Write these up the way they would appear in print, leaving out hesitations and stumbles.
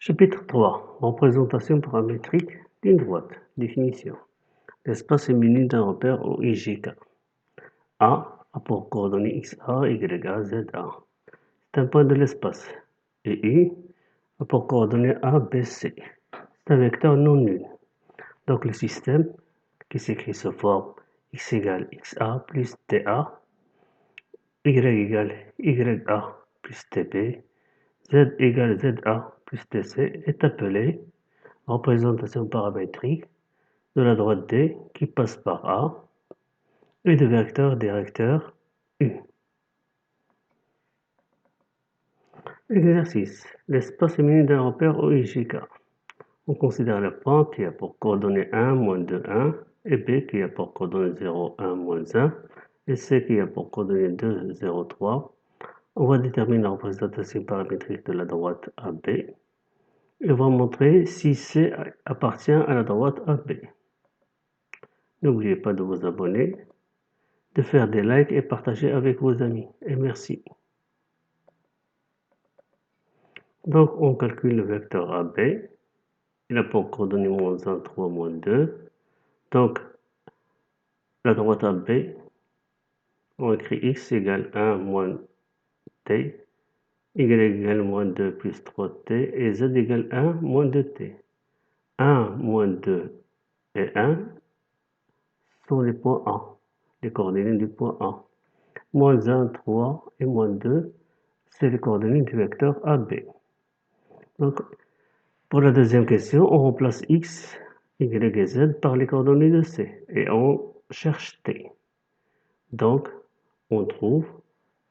Chapitre 3. Représentation paramétrique d'une droite. Définition. L'espace est muni d'un repère au IGK. A a pour coordonnées XA, YA, ZA. C'est un point de l'espace. Et U a pour coordonnées A, B, C. C'est un vecteur non nul. Donc le système, qui s'écrit sous forme X égale XA plus TA, Y égale YA plus TB, Z égale ZA plus TC, est appelé représentation paramétrique de la droite D qui passe par A et de vecteur directeur U. Exercice. L'espace est muni d'un repère OIJK. On considère le point qui a pour coordonnées 1, moins 2, 1, et B qui a pour coordonnées 0, 1, moins 1, et C qui a pour coordonnées 2, 0, 3. On va déterminer la représentation paramétrique de la droite AB et on va montrer si C appartient à la droite AB. N'oubliez pas de vous abonner, de faire des likes et partager avec vos amis. Et merci. Donc, on calcule le vecteur AB. Il a pour coordonnées moins 1, 3, moins 2. Donc, la droite AB, on écrit x égale 1 moins t, y égale moins 2 plus 3t, et z égale 1 moins 2t. 1, moins 2 et 1 sont les points A, les coordonnées du point A. Moins 1, 3 et moins 2, c'est les coordonnées du vecteur AB. Donc, pour la deuxième question, on remplace x, y et z par les coordonnées de C et on cherche t. Donc, on trouve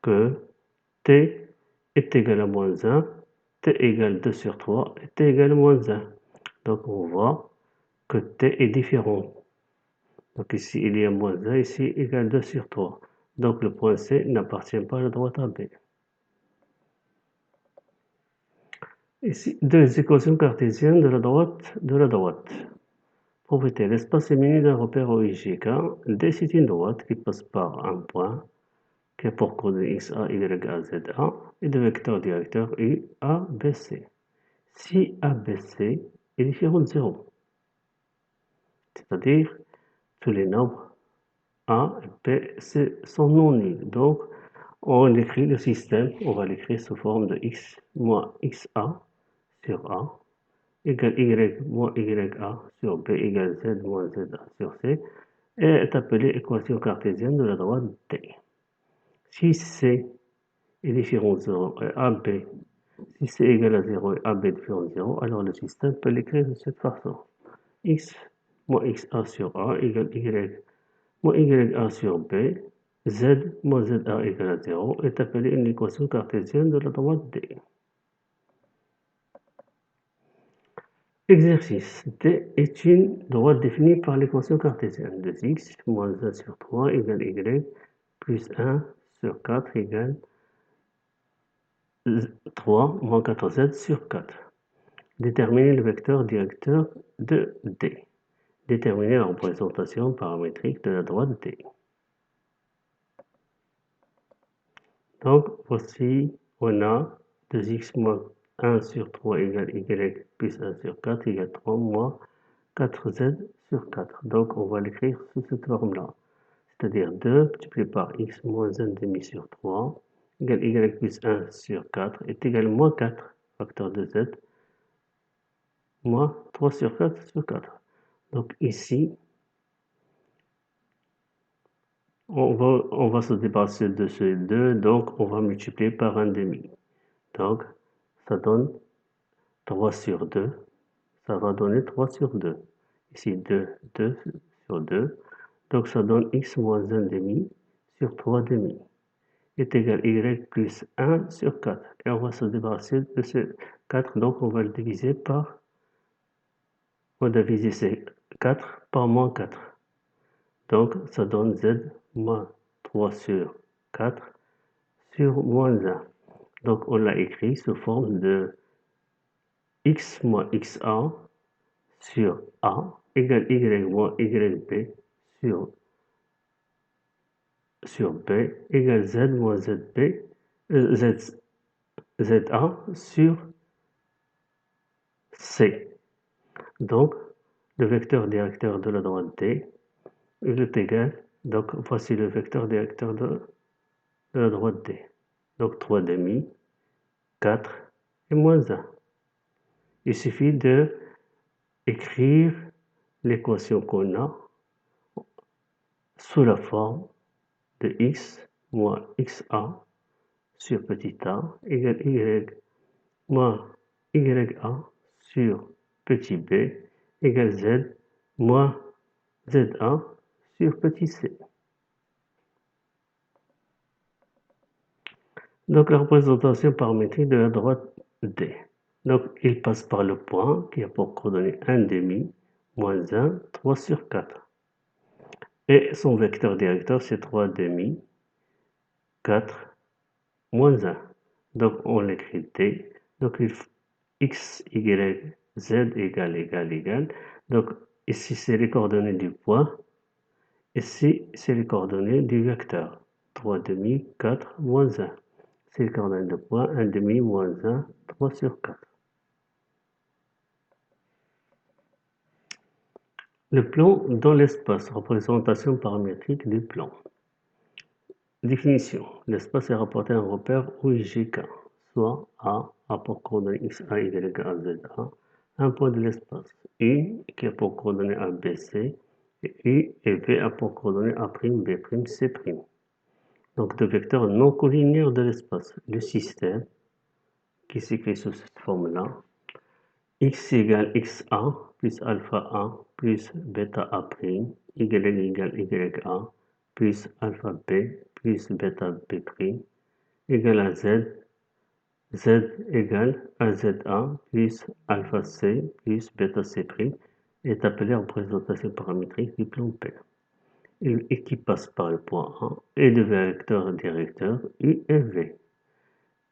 que t est égal à moins 1, t égale 2 sur 3 et t égale moins 1. Donc, on voit que t est différent. Donc ici, il y a moins 1, ici, égale 2 sur 3. Donc le point C n'appartient pas à la droite AB. Ici, deux équations cartésiennes de la droite. Propriété, l'espace est muni d'un repère OIJK. D, c'est une droite qui passe par un point qui a pour coordonnées XA, YA, ZA et de vecteur directeur U, A, B, C. Si A, B, C est différent de 0, c'est-à-dire tous les nombres A et B, C sont non nuls. Donc, on écrit le système, on va l'écrire sous forme de x moins xa sur A égale y moins ya sur B égale z moins za sur C et est appelée équation cartésienne de la droite D. Si C est différent de 0 et AB, si C égale à 0 et AB différent de 0, alors le système peut l'écrire de cette façon. X moins xa sur A égale y moins ya sur B, z moins za égale à 0 est appelée une équation cartésienne de la droite D. Exercice. D est une droite définie par l'équation cartésienne de x moins 1 sur 3 égale y plus 1 sur 4 égale 3 moins 4z sur 4. Déterminer le vecteur directeur de D. Déterminer la représentation paramétrique de la droite D. Donc, voici, on a 2x moins 1 sur 3 égale y plus 1 sur 4 égale 3 moins 4z sur 4. Donc, on va l'écrire sous cette forme-là. C'est-à-dire 2 multiplié par x moins 1 demi sur 3 égale y plus 1 sur 4 est égal à moins 4, facteur de z, moins 3 sur 4 sur 4. Donc, ici, on va se débarrasser de ce 2, donc on va multiplier par 1 demi. Donc, ça donne 3 sur 2, ça va donner 3 sur 2. Ici, 2 sur 2. Donc, ça donne x moins 1 demi sur 3 demi est égal à y plus 1 sur 4. Et on va se débarrasser de ce 4, donc on va le diviser par, on va diviser ces 4 par moins 4. Donc, ça donne z moins 3 sur 4 sur moins 1. Donc, on l'a écrit sous forme de x moins xa sur A égale y moins yb sur B égale z moins zb, za sur C. Donc, le vecteur directeur de la droite D, il est égal, donc voici le vecteur directeur de la droite D. Donc 3 demi, 4 et moins 1. Il suffit de écrire l'équation qu'on a sous la forme de x moins xa sur petit a égale y moins ya sur petit b égale z moins za sur petit c. Donc la représentation paramétrique de la droite D. Donc il passe par le point qui a pour coordonnée 1 demi, moins 1, 3 sur 4. Et son vecteur directeur c'est 3 demi, 4, moins 1. Donc on l'écrit D. Donc x, y, z égale. Donc ici c'est les coordonnées du point. Ici c'est les coordonnées du vecteur. 3 demi, 4, moins 1. C'est les coordonnées de point, 1 demi, moins 1, 3 sur 4. Le plan dans l'espace, représentation paramétrique du plan. Définition. L'espace est rapporté à un repère OIGK, soit A pour coordonnées X, A, Y, A, Z, A, un point de l'espace. U qui a pour coordonnées A, B, C, et U et V a pour coordonnées A', B', C'. Donc deux vecteurs non collinéaires de l'espace. Le système qui s'écrit sous cette forme-là, x égale xa plus alpha a plus bêta a', y égale ya plus alpha b plus bêta b' égale à z, z égale aza plus alpha c plus bêta c' est appelé représentation paramétrique du plan P. Et qui passe par le point A et le vecteur directeur U et V.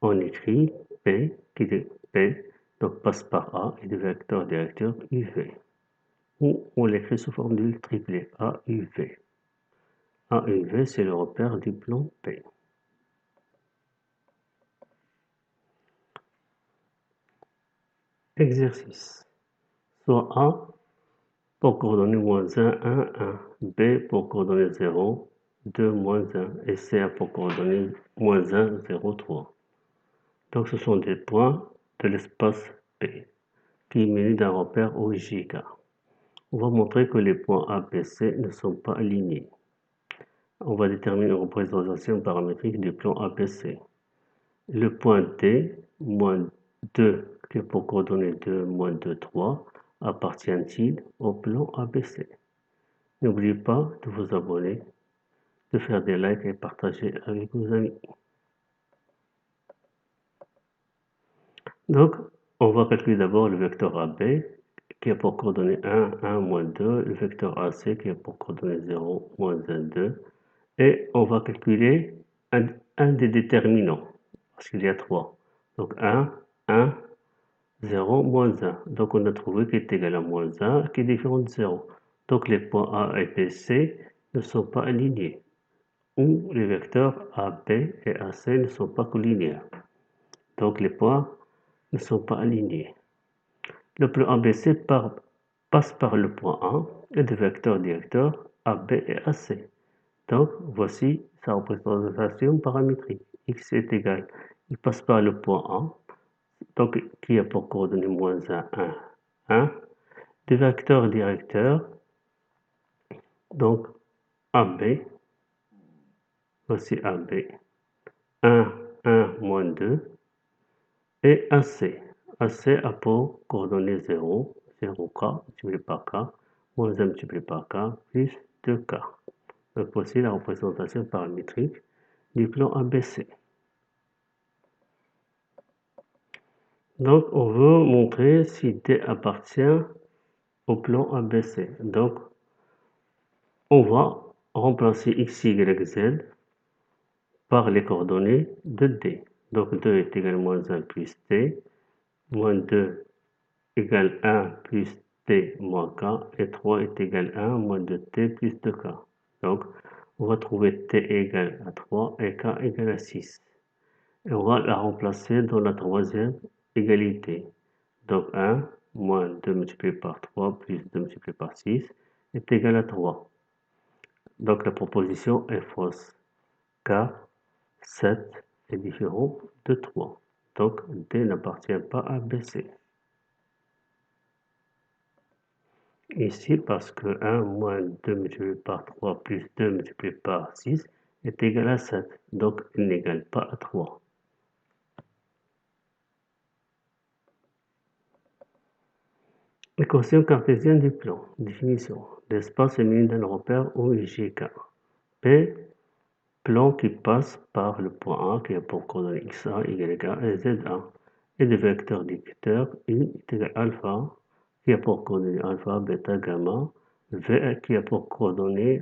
On écrit P qui est P, donc passe par A et le vecteur directeur UV. Ou on l'écrit sous forme du triplet AUV. AUV, c'est le repère du plan P. Exercice. Soit A pour coordonnées moins 1, 1, 1. B pour coordonnées 0, 2, moins 1. Et C a pour coordonnées moins 1, 0, 3. Donc ce sont des points de l'espace P qui est muni d'un repère OIGK. On va montrer que les points A, B, C ne sont pas alignés. On va déterminer une représentation paramétrique du plan ABC. Le point D, moins 2, qui est pour coordonnées 2, moins 2, 3, appartient-il au plan ABC? N'oubliez pas de vous abonner, de faire des likes et partager avec vos amis. Donc, on va calculer d'abord le vecteur AB, qui a pour coordonnées 1, 1, moins 2, le vecteur AC, qui a pour coordonnées 0, moins 1, 2, et on va calculer un des déterminants, parce qu'il y a 3. Donc 1, 1, 0, moins 1. Donc on a trouvé qu'il est égal à moins 1, qui est différent de 0. Donc les points A et B, C ne sont pas alignés, ou les vecteurs AB et AC ne sont pas collinéaires. Donc les points ne sont pas alignés. Le plan ABC passe par le point A et le vecteur directeur AB et AC. Donc, voici sa représentation paramétrique. X est égal, il passe par le point A, donc qui a pour coordonnées moins 1, 1, 1. Le vecteur directeur, donc AB, voici AB, 1, 1, moins 2, et AC. AC a pour coordonnées 0, 0K multiplié par K, moins 1 multiplié par K, plus 2K. Donc voici la représentation paramétrique du plan ABC. Donc, on veut montrer si D appartient au plan ABC. Donc, on va remplacer x, y, z par les coordonnées de D. Donc, 2 est égal à moins 1 plus t, moins 2 égale 1 plus t moins k, et 3 est égal à 1 moins 2t plus 2k. Donc, on va trouver t égale à 3 et k égale à 6. Et on va la remplacer dans la troisième égalité. Donc 1, moins 2 multiplié par 3 plus 2 multiplié par 6 est égal à 3. Donc la proposition est fausse, car 7 est différent de 3. Donc D n'appartient pas à BC. Ici, parce que 1 moins 2 multiplié par 3 plus 2 multiplié par 6 est égal à 7. Donc il n'égale pas à 3. Équation cartésienne du plan. Définition. L'espace est muni d'un repère OIGK. P, plan qui passe par le point A qui a pour coordonnées XA, YA et ZA, et des vecteurs dicteurs U est égal à alpha qui a pour coordonnées alpha, bêta, gamma, V qui a pour coordonnées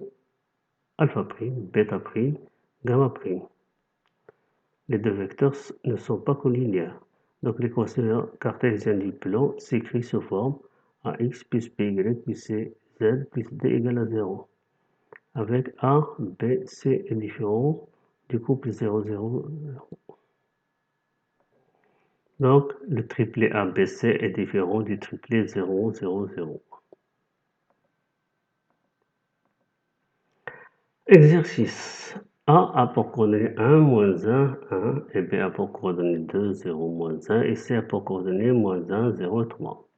alpha prime, bêta prime, gamma prime. Les deux vecteurs ne sont pas collinéaires. Donc l'équation cartésienne du plan s'écrit sous forme AX plus BY plus CZ plus D égale à 0. Avec A, B, C est différent du couple 0, 0, 0. Donc le triplet ABC est différent du triplet 0, 0, 0. Exercice. A pour coordonnée 1, moins 1, 1, et B a pour coordonnée 2, 0, moins 1, et C a pour coordonnée moins 1, 0, 3.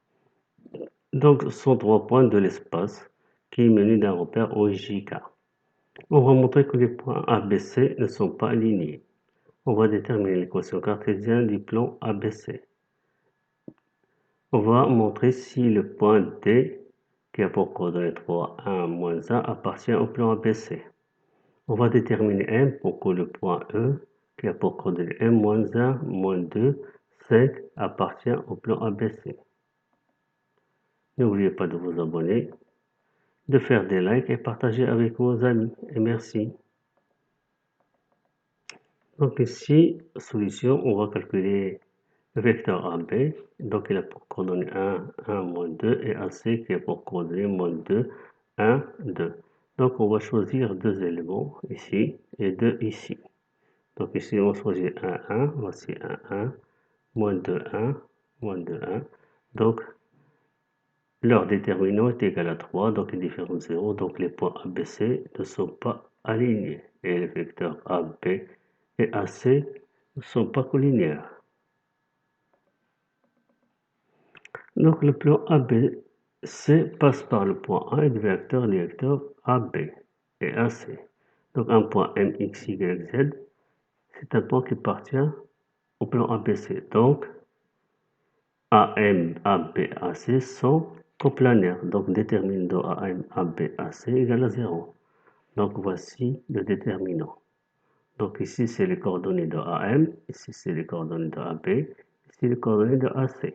Donc, ce sont 3 points de l'espace qui est muni d'un repère OJK. On va montrer que les points ABC ne sont pas alignés. On va déterminer l'équation cartésienne du plan ABC. On va montrer si le point D, qui a pour coordonnée 3, 1, moins 1, appartient au plan ABC. On va déterminer M pour que le point E, qui a pour coordonnée M, moins 1, moins 2, 5, appartient au plan ABC. N'oubliez pas de vous abonner, de faire des likes et partager avec vos amis. Et merci. Donc ici, solution, on va calculer le vecteur AB. Donc il a pour coordonnée 1, 1, moins 2 et AC qui a pour coordonnée moins 2, 1, 2. Donc on va choisir deux éléments ici et deux ici. Donc ici on choisit 1, 1, voici 1, 1, moins 2, 1, moins 2, 1. Donc leur déterminant est égal à 3, donc il différent de 0, donc les points ABC ne sont pas alignés. Et les vecteurs AB et AC ne sont pas collinéaires. Donc le plan ABC passe par le point A et le vecteur AB et AC. Donc un point MXYZ, c'est un point qui appartient au plan ABC. Donc AM, AB, AC sont coplanaires. Donc déterminant de AM, AB, AC égale à 0. Donc voici le déterminant. Donc ici c'est les coordonnées de AM, ici c'est les coordonnées de AB, ici les coordonnées de AC.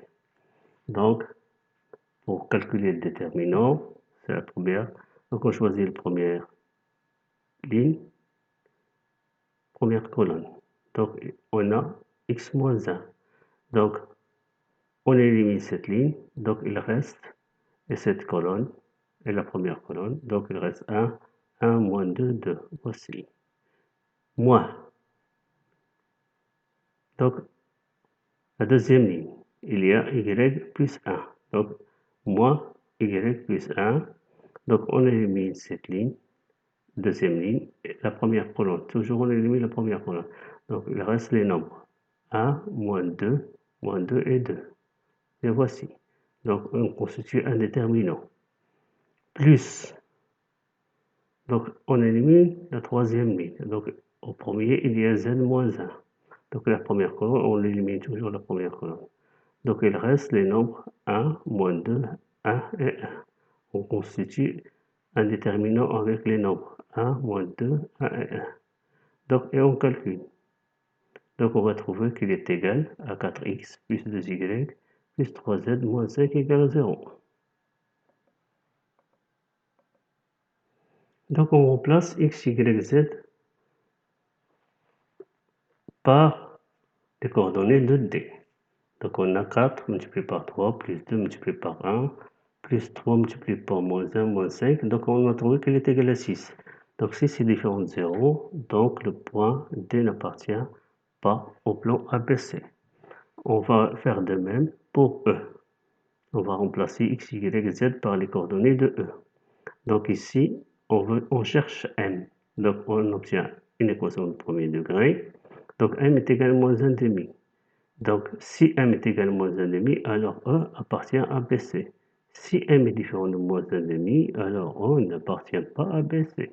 Donc pour calculer le déterminant, c'est la première. Donc on choisit la première ligne, première colonne. Donc on a x moins 1. Donc on élimine cette ligne, donc il reste, et cette colonne, et la première colonne, donc il reste 1, 1 moins 2, 2. Voici. Moins. Donc la deuxième ligne, il y a y plus 1. Donc moins y plus 1. Donc on élimine cette ligne, deuxième ligne, et la première colonne. Toujours on élimine la première colonne. Donc il reste les nombres. 1, moins 2 et 2. Et voici. Donc on constitue un déterminant. Plus. Donc on élimine la troisième ligne. Donc au premier, il y a z moins 1. Donc la première colonne, on élimine toujours la première colonne. Donc il reste les nombres 1, moins 2, 1 et 1. On constitue un déterminant avec les nombres 1, moins 2, 1 et 1. Donc, et on calcule. Donc on va trouver qu'il est égal à 4x plus 2y plus 3z moins 5 égale à 0. Donc on remplace x, y, z par les coordonnées de D. Donc on a 4 multiplié par 3 plus 2 multiplié par 1 plus 3 multiplié par moins 1 moins 5. Donc on a trouvé qu'il est égal à 6. Donc 6 est différent de 0. Donc le point D n'appartient pas au plan ABC. On va faire de même pour E. On va remplacer x, y, z par les coordonnées de E. Donc ici, on cherche m. Donc on obtient une équation de premier degré. Donc m est égal à moins 1,5. Donc si m est égal à moins 1,5, alors E appartient à BC. Si m est différent de moins 1,5, alors E n'appartient pas à BC.